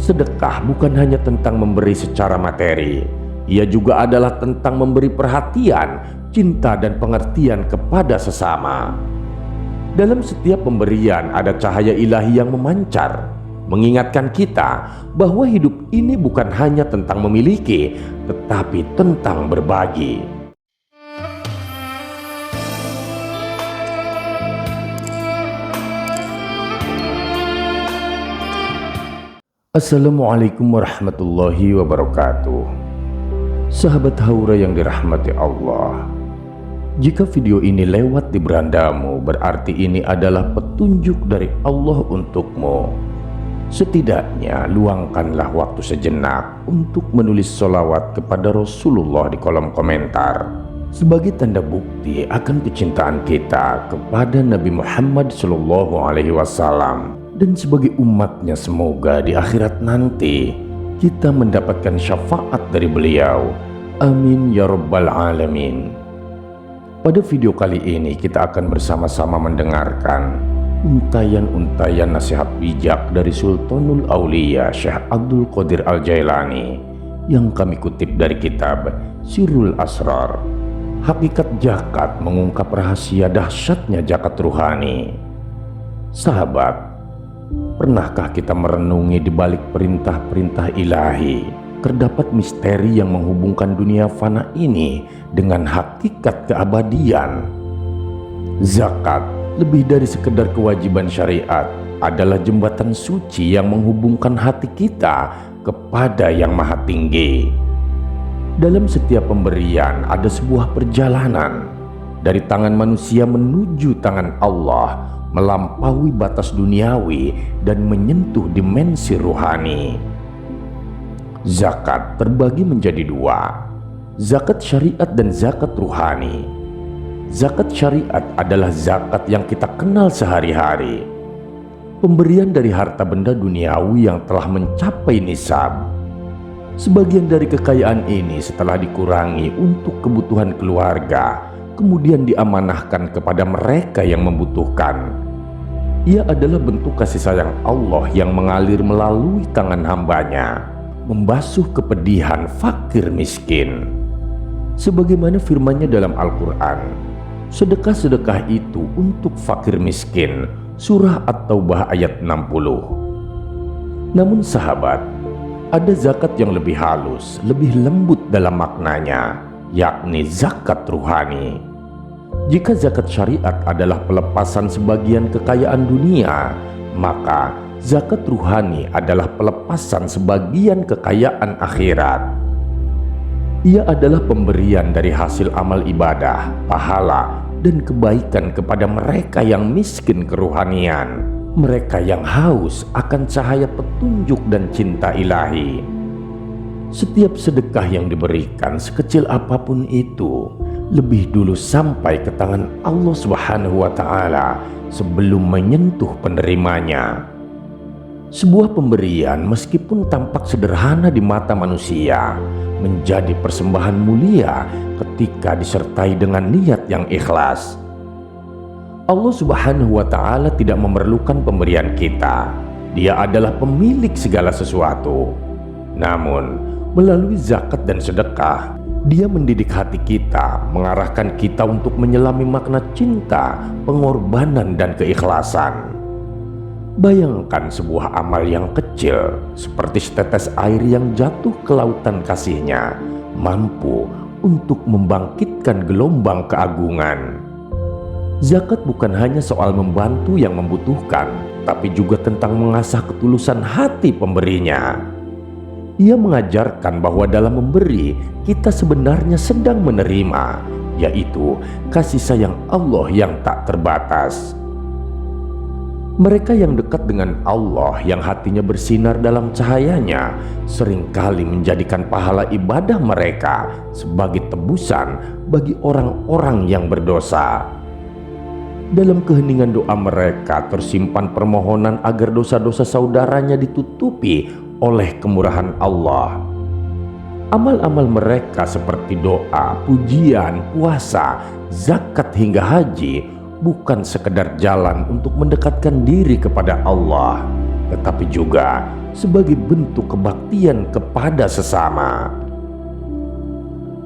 Sedekah bukan hanya tentang memberi secara materi, ia juga adalah tentang memberi perhatian, cinta dan pengertian kepada sesama. Dalam setiap pemberian ada cahaya ilahi yang memancar, mengingatkan kita bahwa hidup ini bukan hanya tentang memiliki, tetapi tentang berbagi. Assalamualaikum warahmatullahi wabarakatuh. Sahabat Haura yang dirahmati Allah, jika video ini lewat di berandamu, berarti ini adalah petunjuk dari Allah untukmu. Setidaknya luangkanlah waktu sejenak untuk menulis sholawat kepada Rasulullah di kolom komentar, sebagai tanda bukti akan kecintaan kita kepada Nabi Muhammad SAW, dan sebagai umatnya semoga di akhirat nanti kita mendapatkan syafaat dari beliau. Amin ya rabbal alamin. Pada video kali ini kita akan bersama-sama mendengarkan untayan-untayan nasihat bijak dari Sultanul Aulia Syekh Abdul Qadir Al-Jailani yang kami kutip dari kitab Sirrul Asrar. Hakikat zakat mengungkap rahasia dahsyatnya zakat ruhani. Sahabat, pernahkah kita merenungi di balik perintah-perintah ilahi, terdapat misteri yang menghubungkan dunia fana ini dengan hakikat keabadian? Zakat, lebih dari sekedar kewajiban syariat, adalah jembatan suci yang menghubungkan hati kita kepada Yang Maha Tinggi. Dalam setiap pemberian ada sebuah perjalanan dari tangan manusia menuju tangan Allah, melampaui batas duniawi dan menyentuh dimensi ruhani. Zakat terbagi menjadi dua, zakat syariat dan zakat ruhani. Zakat syariat adalah zakat yang kita kenal sehari-hari, pemberian dari harta benda duniawi yang telah mencapai nisab. Sebagian dari kekayaan ini setelah dikurangi untuk kebutuhan keluarga, kemudian diamanahkan kepada mereka yang membutuhkan. Ia adalah bentuk kasih sayang Allah yang mengalir melalui tangan hambanya, membasuh kepedihan fakir miskin. Sebagaimana firman-Nya dalam Al-Quran, sedekah-sedekah itu untuk fakir miskin, surah At-Taubah ayat 60. Namun sahabat, ada zakat yang lebih halus, lebih lembut dalam maknanya, yakni zakat ruhani. Jika zakat syariat adalah pelepasan sebagian kekayaan dunia, maka zakat ruhani adalah pelepasan sebagian kekayaan akhirat. Ia adalah pemberian dari hasil amal ibadah, pahala, dan kebaikan kepada mereka yang miskin keruhanian, mereka yang haus akan cahaya petunjuk dan cinta ilahi. Setiap sedekah yang diberikan, sekecil apapun itu, lebih dulu sampai ke tangan Allah Subhanahu wa Ta'ala sebelum menyentuh penerimanya. Sebuah pemberian meskipun tampak sederhana di mata manusia, menjadi persembahan mulia ketika disertai dengan niat yang ikhlas. Allah Subhanahu wa Ta'ala tidak memerlukan pemberian kita. Dia adalah pemilik segala sesuatu. Namun, melalui zakat dan sedekah, Dia mendidik hati kita, mengarahkan kita untuk menyelami makna cinta, pengorbanan, dan keikhlasan. Bayangkan sebuah amal yang kecil, seperti setetes air yang jatuh ke lautan kasih-Nya, mampu untuk membangkitkan gelombang keagungan. Zakat bukan hanya soal membantu yang membutuhkan, tapi juga tentang mengasah ketulusan hati pemberinya. Ia mengajarkan bahwa dalam memberi, kita sebenarnya sedang menerima, yaitu kasih sayang Allah yang tak terbatas. Mereka yang dekat dengan Allah, yang hatinya bersinar dalam cahayanya, seringkali menjadikan pahala ibadah mereka sebagai tebusan bagi orang-orang yang berdosa. Dalam keheningan doa mereka tersimpan permohonan agar dosa-dosa saudaranya ditutupi oleh kemurahan Allah. Amal-amal mereka seperti doa, pujian, puasa, zakat hingga haji bukan sekedar jalan untuk mendekatkan diri kepada Allah, tetapi juga sebagai bentuk kebaktian kepada sesama.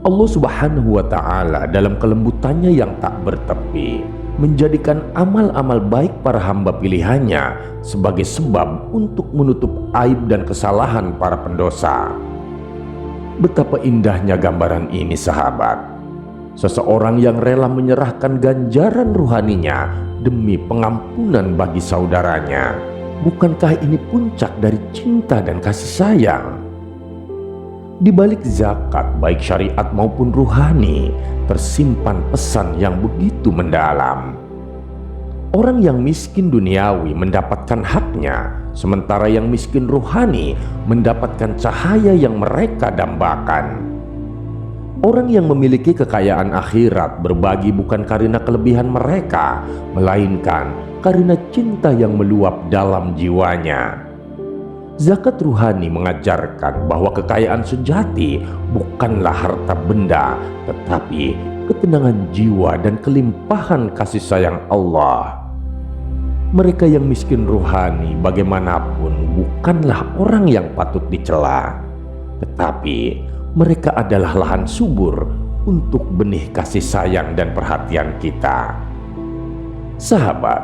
Allah Subhanahu wa Ta'ala dalam kelembutannya yang tak bertepi menjadikan amal-amal baik para hamba pilihannya sebagai sebab untuk menutup aib dan kesalahan para pendosa. Betapa indahnya gambaran ini, sahabat. Seseorang yang rela menyerahkan ganjaran ruhaninya demi pengampunan bagi saudaranya. Bukankah ini puncak dari cinta dan kasih sayang? Di balik zakat, baik syariat maupun ruhani, tersimpan pesan yang begitu mendalam. Orang yang miskin duniawi mendapatkan haknya, sementara yang miskin ruhani mendapatkan cahaya yang mereka dambakan. Orang yang memiliki kekayaan akhirat berbagi bukan karena kelebihan mereka, melainkan karena cinta yang meluap dalam jiwanya. Zakat ruhani mengajarkan bahwa kekayaan sejati bukanlah harta benda, tetapi ketenangan jiwa dan kelimpahan kasih sayang Allah. Mereka yang miskin ruhani bagaimanapun bukanlah orang yang patut dicela, tetapi mereka adalah lahan subur untuk benih kasih sayang dan perhatian kita. Sahabat,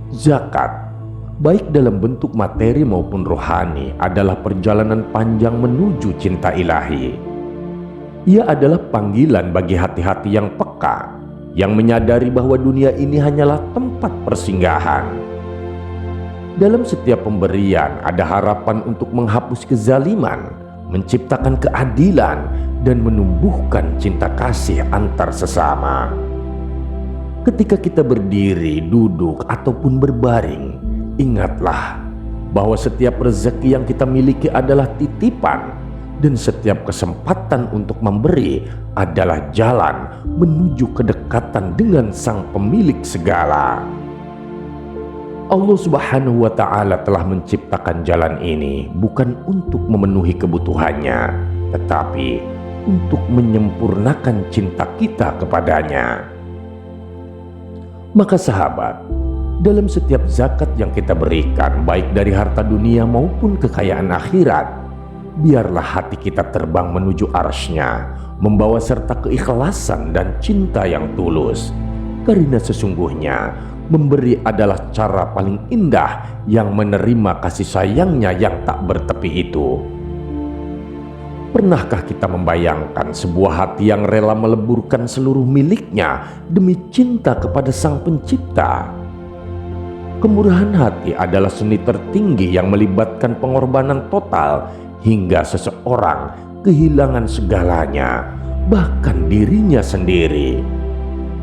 zakat baik dalam bentuk materi maupun rohani adalah perjalanan panjang menuju cinta ilahi. Ia adalah panggilan bagi hati-hati yang peka, yang menyadari bahwa dunia ini hanyalah tempat persinggahan. Dalam setiap pemberian ada harapan untuk menghapus kezaliman, menciptakan keadilan, dan menumbuhkan cinta kasih antar sesama. Ketika kita berdiri, duduk, ataupun berbaring, ingatlah bahwa setiap rezeki yang kita miliki adalah titipan, dan setiap kesempatan untuk memberi adalah jalan menuju kedekatan dengan Sang Pemilik segala. Allah Subhanahu wa Ta'ala telah menciptakan jalan ini bukan untuk memenuhi kebutuhannya, tetapi untuk menyempurnakan cinta kita kepadanya. Maka sahabat, dalam setiap zakat yang kita berikan, baik dari harta dunia maupun kekayaan akhirat, biarlah hati kita terbang menuju arsy-Nya, membawa serta keikhlasan dan cinta yang tulus. Karena sesungguhnya memberi adalah cara paling indah yang menerima kasih sayangnya yang tak bertepi itu. Pernahkah kita membayangkan sebuah hati yang rela meleburkan seluruh miliknya demi cinta kepada Sang Pencipta? Kemurahan hati adalah seni tertinggi yang melibatkan pengorbanan total hingga seseorang kehilangan segalanya, bahkan dirinya sendiri.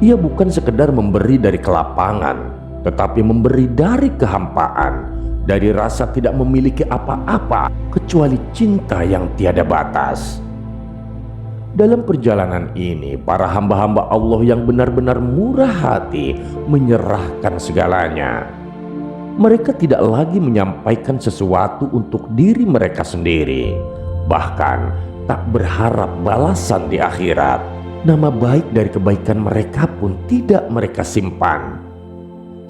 Ia bukan sekedar memberi dari kelapangan, tetapi memberi dari kehampaan, dari rasa tidak memiliki apa-apa kecuali cinta yang tiada batas. Dalam perjalanan ini, para hamba-hamba Allah yang benar-benar murah hati menyerahkan segalanya. Mereka tidak lagi menyampaikan sesuatu untuk diri mereka sendiri, bahkan tak berharap balasan di akhirat. Nama baik dari kebaikan mereka pun tidak mereka simpan.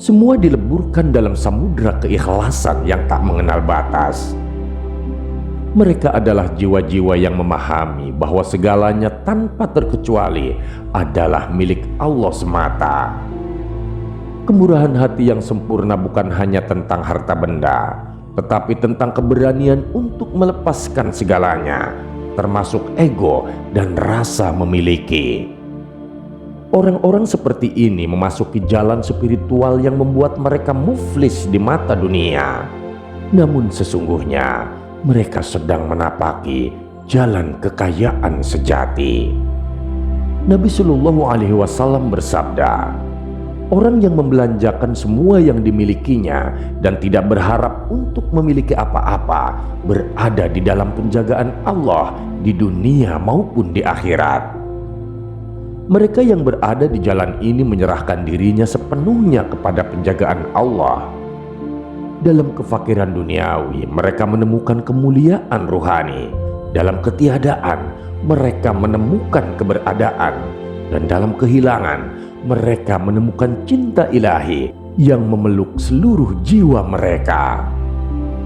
Semua dileburkan dalam samudera keikhlasan yang tak mengenal batas. Mereka adalah jiwa-jiwa yang memahami bahwa segalanya tanpa terkecuali adalah milik Allah semata. Kemurahan hati yang sempurna bukan hanya tentang harta benda, tetapi tentang keberanian untuk melepaskan segalanya, termasuk ego dan rasa memiliki. Orang-orang seperti ini memasuki jalan spiritual yang membuat mereka muflis di mata dunia. Namun sesungguhnya mereka sedang menapaki jalan kekayaan sejati. Nabi Shallallahu Alaihi Wasallam bersabda, orang yang membelanjakan semua yang dimilikinya dan tidak berharap untuk memiliki apa-apa berada di dalam penjagaan Allah di dunia maupun di akhirat. Mereka yang berada di jalan ini menyerahkan dirinya sepenuhnya kepada penjagaan Allah. Dalam kefakiran duniawi, mereka menemukan kemuliaan ruhani. Dalam ketiadaan, mereka menemukan keberadaan. Dan dalam kehilangan, mereka menemukan cinta ilahi yang memeluk seluruh jiwa mereka.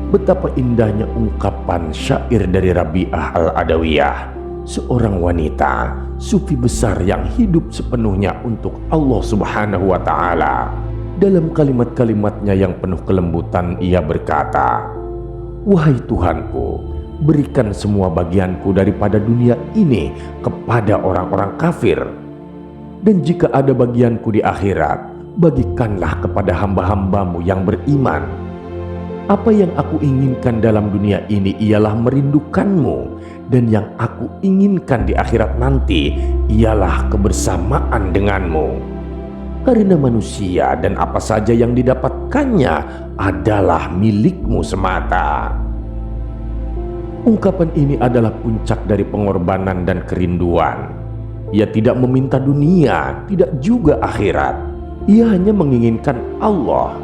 Betapa indahnya ungkapan syair dari Rabi'ah Al-Adawiyah, seorang wanita sufi besar yang hidup sepenuhnya untuk Allah Subhanahu wa Ta'ala. Dalam kalimat-kalimatnya yang penuh kelembutan, ia berkata, "Wahai Tuhanku, berikan semua bagianku daripada dunia ini kepada orang-orang kafir. Dan jika ada bagianku di akhirat, bagikanlah kepada hamba-hambamu yang beriman. Apa yang aku inginkan dalam dunia ini ialah merindukanmu, dan yang aku inginkan di akhirat nanti ialah kebersamaan denganmu. Karena manusia dan apa saja yang didapatkannya adalah milikmu semata." Ungkapan ini adalah puncak dari pengorbanan dan kerinduan. Ia tidak meminta dunia, tidak juga akhirat. Ia hanya menginginkan Allah.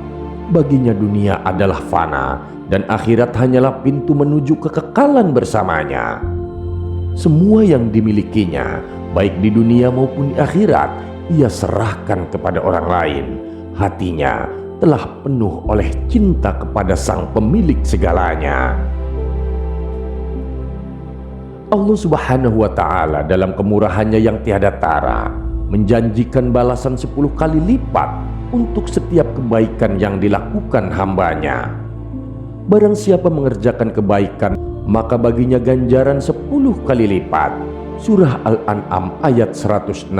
Baginya dunia adalah fana, dan akhirat hanyalah pintu menuju kekekalan bersamanya. Semua yang dimilikinya, baik di dunia maupun di akhirat, ia serahkan kepada orang lain. Hatinya telah penuh oleh cinta kepada Sang Pemilik segalanya. Allah Subhanahu wa Ta'ala dalam kemurahannya yang tiada tara menjanjikan balasan 10 kali lipat untuk setiap kebaikan yang dilakukan hambanya. Barang siapa mengerjakan kebaikan, maka baginya ganjaran 10 kali lipat. Surah Al-An'am ayat 160.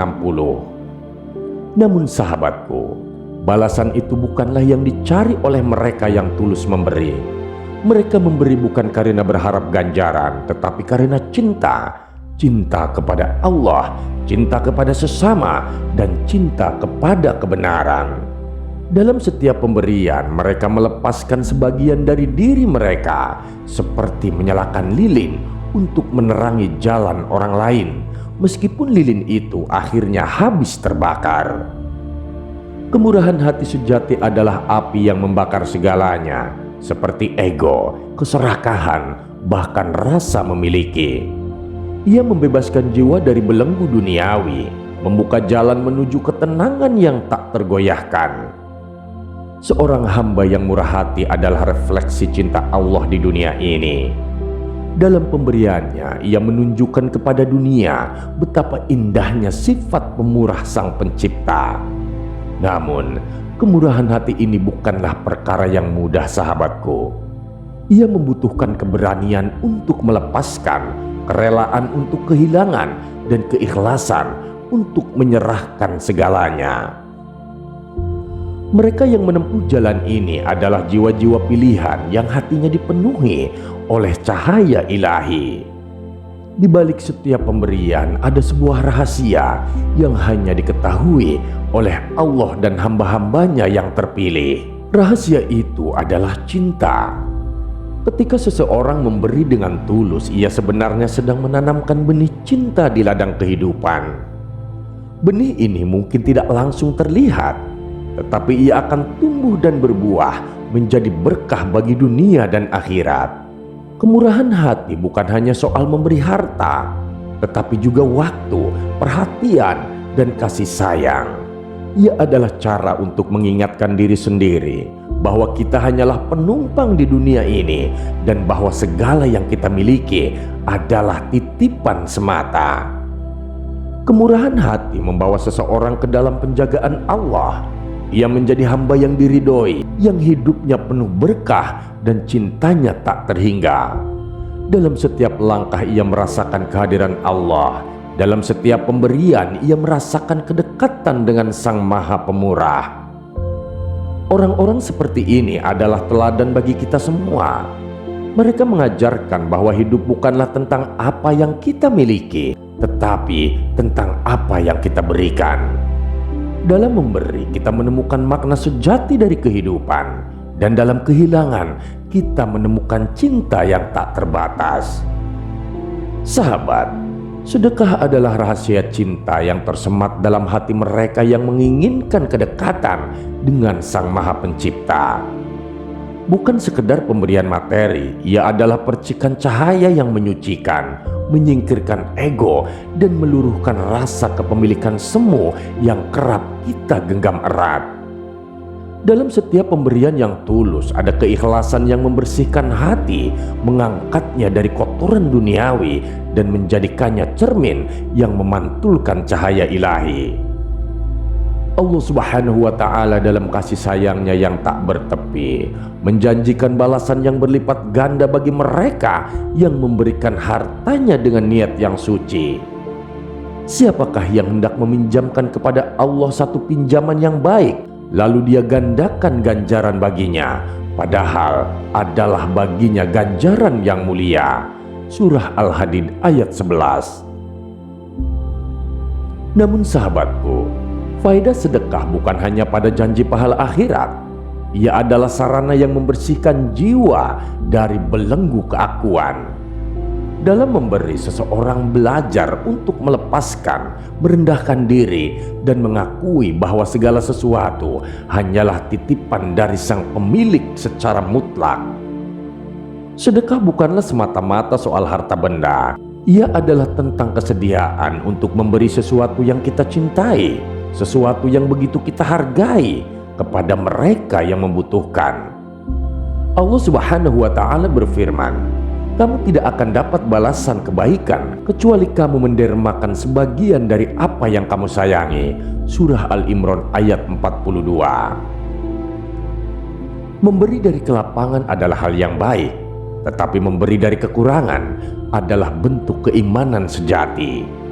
Namun sahabatku, balasan itu bukanlah yang dicari oleh mereka yang tulus memberi. Mereka memberi bukan karena berharap ganjaran, tetapi karena cinta. Cinta kepada Allah, cinta kepada sesama, dan cinta kepada kebenaran. Dalam setiap pemberian, mereka melepaskan sebagian dari diri mereka, seperti menyalakan lilin untuk menerangi jalan orang lain, meskipun lilin itu akhirnya habis terbakar. Kemurahan hati sejati adalah api yang membakar segalanya, seperti ego, keserakahan, bahkan rasa memiliki. Ia membebaskan jiwa dari belenggu duniawi, membuka jalan menuju ketenangan yang tak tergoyahkan. Seorang hamba yang murah hati adalah refleksi cinta Allah di dunia ini. Dalam pemberiannya, ia menunjukkan kepada dunia betapa indahnya sifat pemurah Sang Pencipta. Namun, kemurahan hati ini bukanlah perkara yang mudah, sahabatku. Ia membutuhkan keberanian untuk melepaskan, kerelaan untuk kehilangan, dan keikhlasan untuk menyerahkan segalanya. Mereka yang menempuh jalan ini adalah jiwa-jiwa pilihan yang hatinya dipenuhi oleh cahaya ilahi. Di balik setiap pemberian ada sebuah rahasia yang hanya diketahui oleh Allah dan hamba-hambanya yang terpilih. Rahasia itu adalah cinta. Ketika seseorang memberi dengan tulus, ia sebenarnya sedang menanamkan benih cinta di ladang kehidupan. Benih ini mungkin tidak langsung terlihat, tetapi ia akan tumbuh dan berbuah menjadi berkah bagi dunia dan akhirat. Kemurahan hati bukan hanya soal memberi harta, tetapi juga waktu, perhatian, dan kasih sayang. Ia adalah cara untuk mengingatkan diri sendiri bahwa kita hanyalah penumpang di dunia ini, dan bahwa segala yang kita miliki adalah titipan semata. Kemurahan hati membawa seseorang ke dalam penjagaan Allah. Ia menjadi hamba yang diridhoi, yang hidupnya penuh berkah dan cintanya tak terhingga. Dalam setiap langkah ia merasakan kehadiran Allah. Dalam setiap pemberian ia merasakan kedekatan dengan Sang Maha Pemurah. Orang-orang seperti ini adalah teladan bagi kita semua. Mereka mengajarkan bahwa hidup bukanlah tentang apa yang kita miliki, tetapi tentang apa yang kita berikan. Dalam memberi, kita menemukan makna sejati dari kehidupan, dan dalam kehilangan, kita menemukan cinta yang tak terbatas. Sahabat, sedekah adalah rahasia cinta yang tersemat dalam hati mereka yang menginginkan kedekatan dengan Sang Maha Pencipta. Bukan sekedar pemberian materi, ia adalah percikan cahaya yang menyucikan, menyingkirkan ego, dan meluruhkan rasa kepemilikan semu yang kerap kita genggam erat. Dalam setiap pemberian yang tulus ada keikhlasan yang membersihkan hati, mengangkatnya dari kotoran duniawi dan menjadikannya cermin yang memantulkan cahaya ilahi. Allah Subhanahu wa Ta'ala dalam kasih sayangnya yang tak bertepi menjanjikan balasan yang berlipat ganda bagi mereka yang memberikan hartanya dengan niat yang suci. Siapakah yang hendak meminjamkan kepada Allah satu pinjaman yang baik, lalu dia gandakan ganjaran baginya, padahal adalah baginya ganjaran yang mulia. Surah Al-Hadid ayat 11. Namun sahabatku, faedah sedekah bukan hanya pada janji pahala akhirat. Ia adalah sarana yang membersihkan jiwa dari belenggu keakuan. Dalam memberi, seseorang belajar untuk melepaskan, merendahkan diri, dan mengakui bahwa segala sesuatu hanyalah titipan dari sang pemilik secara mutlak. Sedekah bukanlah semata-mata soal harta benda. Ia adalah tentang kesediaan untuk memberi sesuatu yang kita cintai, sesuatu yang begitu kita hargai kepada mereka yang membutuhkan. Allah Subhanahu wa Ta'ala berfirman, "Kamu tidak akan dapat balasan kebaikan kecuali kamu mendermakan sebagian dari apa yang kamu sayangi." Surah Al-Imran ayat 42. Memberi dari kelapangan adalah hal yang baik, tetapi memberi dari kekurangan adalah bentuk keimanan sejati.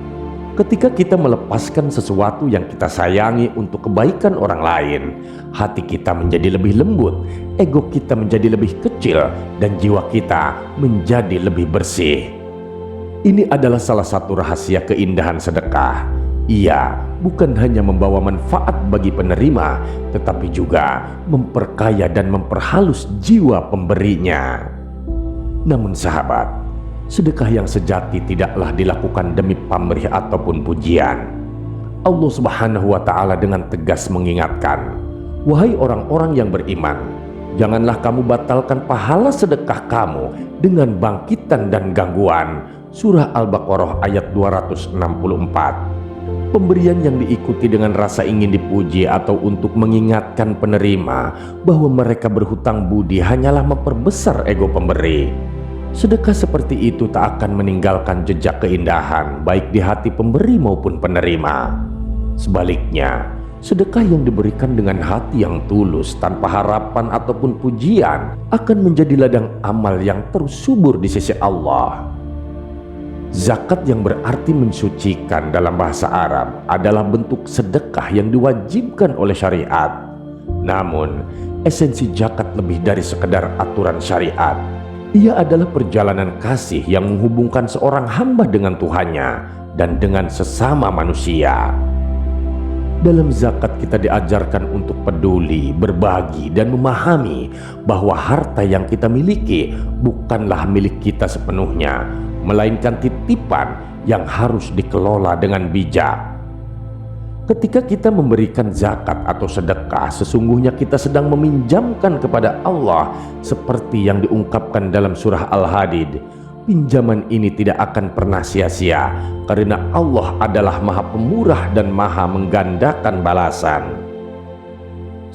Ketika kita melepaskan sesuatu yang kita sayangi untuk kebaikan orang lain, hati kita menjadi lebih lembut, ego kita menjadi lebih kecil, dan jiwa kita menjadi lebih bersih. Ini adalah salah satu rahasia keindahan sedekah. Ia bukan hanya membawa manfaat bagi penerima, tetapi juga memperkaya dan memperhalus jiwa pemberinya. Namun sahabat, sedekah yang sejati tidaklah dilakukan demi pamrih ataupun pujian. Allah Subhanahu wa Ta'ala dengan tegas mengingatkan, "Wahai orang-orang yang beriman, janganlah kamu batalkan pahala sedekah kamu dengan bangkitan dan gangguan." Surah Al-Baqarah ayat 264. Pemberian yang diikuti dengan rasa ingin dipuji atau untuk mengingatkan penerima bahwa mereka berhutang budi hanyalah memperbesar ego pemberi. Sedekah seperti itu tak akan meninggalkan jejak keindahan baik di hati pemberi maupun penerima. Sebaliknya, sedekah yang diberikan dengan hati yang tulus tanpa harapan ataupun pujian akan menjadi ladang amal yang terus subur di sisi Allah. Zakat yang berarti mensucikan dalam bahasa Arab adalah bentuk sedekah yang diwajibkan oleh syariat. Namun, esensi zakat lebih dari sekedar aturan syariat. Ia adalah perjalanan kasih yang menghubungkan seorang hamba dengan Tuhannya dan dengan sesama manusia. Dalam zakat kita diajarkan untuk peduli, berbagi, dan memahami bahwa harta yang kita miliki bukanlah milik kita sepenuhnya, melainkan titipan yang harus dikelola dengan bijak. Ketika kita memberikan zakat atau sedekah, sesungguhnya kita sedang meminjamkan kepada Allah seperti yang diungkapkan dalam surah Al-Hadid. Pinjaman ini tidak akan pernah sia-sia karena Allah adalah Maha Pemurah dan Maha menggandakan balasan.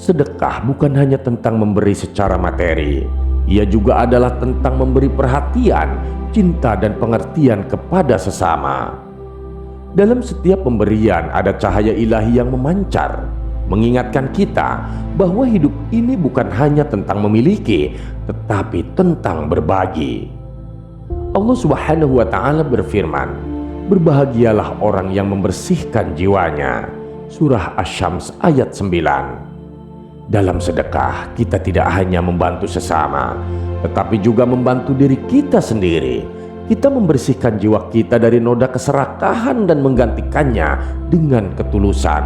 Sedekah bukan hanya tentang memberi secara materi, ia juga adalah tentang memberi perhatian, cinta, dan pengertian kepada sesama. Dalam setiap pemberian ada cahaya ilahi yang memancar, mengingatkan kita bahwa hidup ini bukan hanya tentang memiliki, tetapi tentang berbagi. Allah Subhanahu wa Ta'ala berfirman, "Berbahagialah orang yang membersihkan jiwanya." Surah Asy-Syams ayat 9. Dalam sedekah kita tidak hanya membantu sesama, tetapi juga membantu diri kita sendiri. Kita membersihkan jiwa kita dari noda keserakahan dan menggantikannya dengan ketulusan.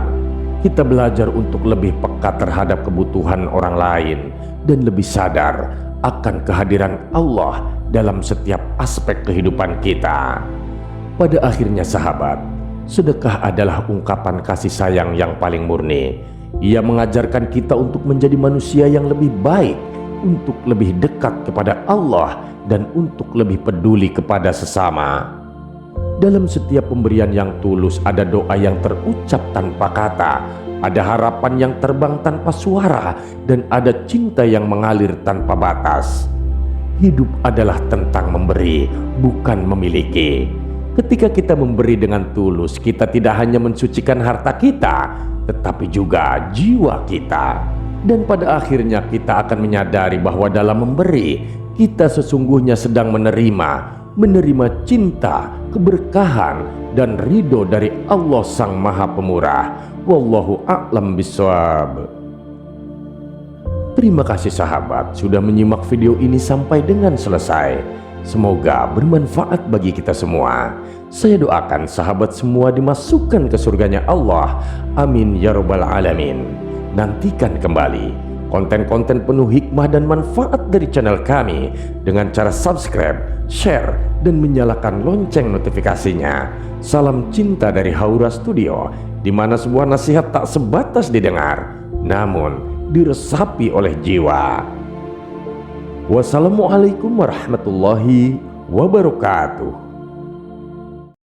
Kita belajar untuk lebih peka terhadap kebutuhan orang lain dan lebih sadar akan kehadiran Allah dalam setiap aspek kehidupan kita. Pada akhirnya sahabat, sedekah adalah ungkapan kasih sayang yang paling murni. Ia mengajarkan kita untuk menjadi manusia yang lebih baik, untuk lebih dekat kepada Allah, dan untuk lebih peduli kepada sesama. Dalam setiap pemberian yang tulus ada doa yang terucap tanpa kata, ada harapan yang terbang tanpa suara, dan ada cinta yang mengalir tanpa batas. Hidup adalah tentang memberi, bukan memiliki. Ketika kita memberi dengan tulus, kita tidak hanya mensucikan harta kita, tetapi juga jiwa kita. Dan pada akhirnya kita akan menyadari bahwa dalam memberi, kita sesungguhnya sedang menerima cinta, keberkahan, dan ridho dari Allah Sang Maha Pemurah. Wallahu a'lam bishawab. Terima kasih sahabat sudah menyimak video ini sampai dengan selesai. Semoga bermanfaat bagi kita semua. Saya doakan sahabat semua dimasukkan ke surganya Allah. Amin ya rabbal alamin. Nantikan kembali konten-konten penuh hikmah dan manfaat dari channel kami dengan cara subscribe, share, dan menyalakan lonceng notifikasinya. Salam cinta dari Haura Studio, di mana sebuah nasihat tak sebatas didengar, namun diresapi oleh jiwa. Wassalamualaikum warahmatullahi wabarakatuh.